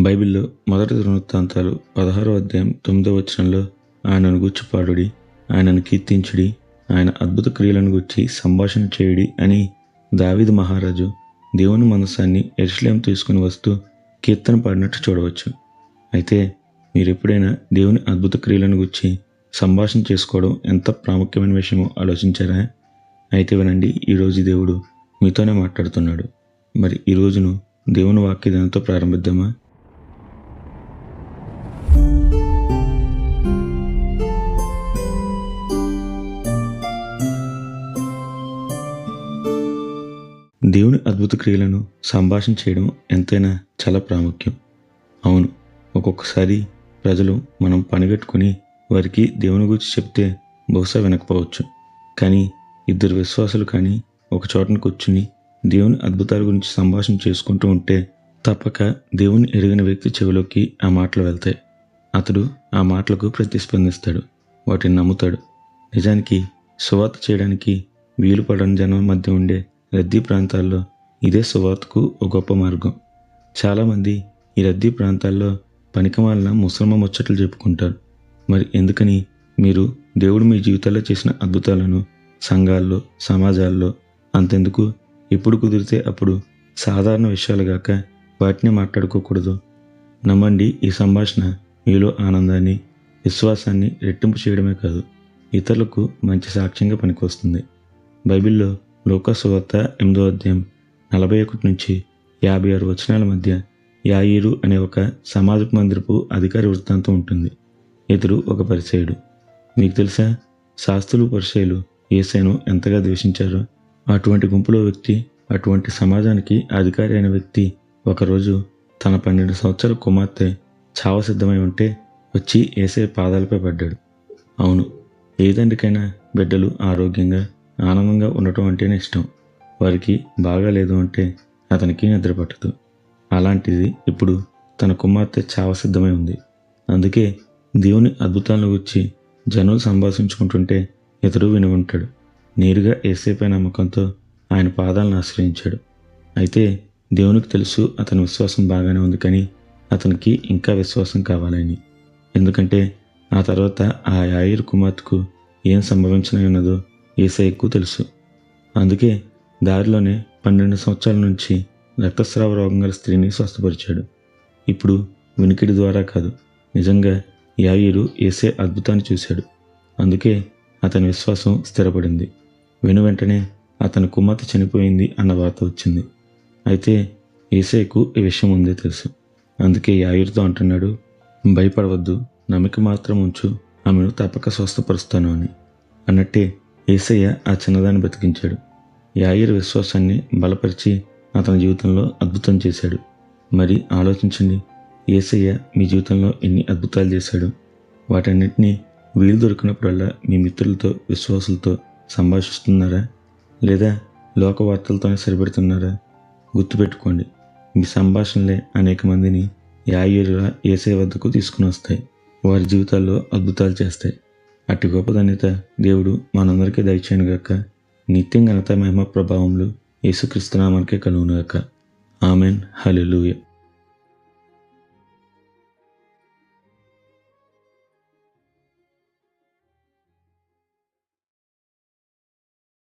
బైబిల్లో మొదటి దినవృత్తాంతాలు 16వ అధ్యాయం 9వ వచనంలో ఆయనను గూర్చి పాడుడి, ఆయనను కీర్తించుడి, ఆయన అద్భుత క్రియలను గూర్చి సంభాషణ చేయుడి అని దావీదు మహారాజు దేవుని మందసాన్ని యెరూషలేము తీసుకుని వస్తూ కీర్తన పాడినట్టు చూడవచ్చు. అయితే మీరు ఎప్పుడైనా దేవుని అద్భుత క్రియలను గూర్చి సంభాషణ చేసుకోవడం ఎంత ప్రాముఖ్యమైన విషయమో ఆలోచించారా? అయితే వినండి, ఈరోజు దేవుడు మీతోనే మాట్లాడుతున్నాడు. మరి ఈ రోజును దేవుని వాక్యదానంతో ప్రారంభిద్దామా? దేవుని అద్భుత క్రియలను సంభాషణ చేయడం ఎంతైనా చాలా ప్రాముఖ్యం. అవును, ఒక్కొక్కసారి ప్రజలు మనం పనిగట్టుకుని వారికి దేవుని గురించి చెప్తే బహుశా వినకపోవచ్చు. కానీ ఇద్దరు విశ్వాసులు కానీ ఒక చోటను కూర్చుని దేవుని అద్భుతాల గురించి సంభాషణ చేసుకుంటూ ఉంటే తప్పక దేవుని ఎరిగిన వ్యక్తి చెవిలోకి ఆ మాటలు వెళ్తాయి. అతడు ఆ మాటలకు ప్రతిస్పందిస్తాడు, వాటిని నమ్ముతాడు. నిజానికి సువార్త చేయడానికి వీలు పడని జనం మధ్య ఉండే రద్దీ ప్రాంతాల్లో ఇదే సువార్తకు ఒక గొప్ప మార్గం. చాలామంది ఈ రద్దీ ప్రాంతాల్లో పనికిమాలిన ముసలమ్మ ముచ్చట్లు చెప్పుకుంటారు. మరి ఎందుకని మీరు దేవుడు మీ జీవితాల్లో చేసిన అద్భుతాలను సంఘాల్లో, సమాజాల్లో అంతెందుకు ఎప్పుడు కుదిరితే అప్పుడు సాధారణ విషయాలు గాక వాటిని మాట్లాడుకోకూడదు? నమ్మండి, ఈ సంభాషణ మీలో ఆనందాన్ని, విశ్వాసాన్ని రెట్టింపు చేయడమే కాదు, ఇతరులకు మంచి సాక్ష్యంగా పనికొస్తుంది. బైబిల్లో లూకా సువార్త 8వ అధ్యాయం 41 నుంచి 56 వచనాల మధ్య యాయీరు అనే ఒక సమాజపు మందిరపు అధికారి వృత్తాంతం ఉంటుంది. ఇతడు ఒక పరిసయ్యుడు. మీకు తెలుసా, శాస్త్రులు పరిసయ్యులు యేసయ్యను ఎంతగా ద్వేషించారో? అటువంటి గుంపులో వ్యక్తి, అటువంటి సమాజానికి అధికారి అయిన వ్యక్తి ఒకరోజు తన 12 సంవత్సరాల కుమార్తె చావ సిద్ధమై ఉంటే వచ్చి యేసయ్య పాదాలపై పడ్డాడు. అవును, ఏ తండ్రికైనా బిడ్డలు ఆరోగ్యంగా ఆనందంగా ఉండటం అంటేనే ఇష్టం. వారికి బాగాలేదు అంటే అతనికి నిద్ర పట్టదు. అలాంటిది ఇప్పుడు తన కుమార్తె చావ సిద్ధమై ఉంది. అందుకే దేవుని అద్భుతాలను గురించి జనులు సంభాషించుకుంటుంటే ఇతడు విని ఉంటాడు. నేరుగా యేసయ్యపై నమ్మకంతో ఆయన పాదాలను ఆశ్రయించాడు. అయితే దేవునికి తెలుసు అతని విశ్వాసం బాగానే ఉంది, కానీ అతనికి ఇంకా విశ్వాసం కావాలని. ఎందుకంటే ఆ తర్వాత ఆ యాయీరు కుమార్తెకు ఏం సంభవించనై ఉన్నదో యేసయ్యకు తెలుసు. అందుకే దారిలోనే 12 సంవత్సరాల నుంచి రక్తస్రావ రోగం గల స్త్రీని స్వస్థపరిచాడు. ఇప్పుడు వినికిడి ద్వారా కాదు, నిజంగా యాయీరు యేసయ్య అద్భుతాన్ని చూశాడు. అందుకే అతని విశ్వాసం స్థిరపడింది. వెంటనే అతని కుమార్తె చనిపోయింది అన్న వార్త వచ్చింది. అయితే యేసయ్యకు ఈ విషయం ముందే తెలుసు. అందుకే యాయీరుతో అంటున్నాడు, భయపడవద్దు, నమ్మిక మాత్రం ఉంచు, ఆమెను తప్పక స్వస్థపరుస్తాను అని. అన్నట్టే యేసయ్య ఆ చిన్నదాన్ని బ్రతికించాడు. యాయీరు విశ్వాసాన్ని బలపరిచి అతని జీవితంలో అద్భుతం చేశాడు. మరి ఆలోచించండి, యేసయ్య మీ జీవితంలో ఎన్ని అద్భుతాలు చేశాడు. వాటన్నిటినీ వీలు దొరికినప్పుడల్లా మీ మిత్రులతో, విశ్వాసులతో సంభాషిస్తున్నారా? లేదా లోక వార్తలతోనే సరిపెడుతున్నారా? గుర్తుపెట్టుకోండి, మీ సంభాషణలే అనేక మందిని యాయీరులా యేసయ్య వద్దకు తీసుకుని వస్తాయి. వారి జీవితాల్లో అద్భుతాలు చేస్తాయి. అట్టి గొప్ప ధన్యత దేవుడు మనందరికీ దయచేయనుగాక. నిత్యం ఘనత, మహిమ, ప్రభావములు యేసుక్రీస్తు నామమునకే కలుగునుగాక. ఆమెన్. హల్లెలూయా.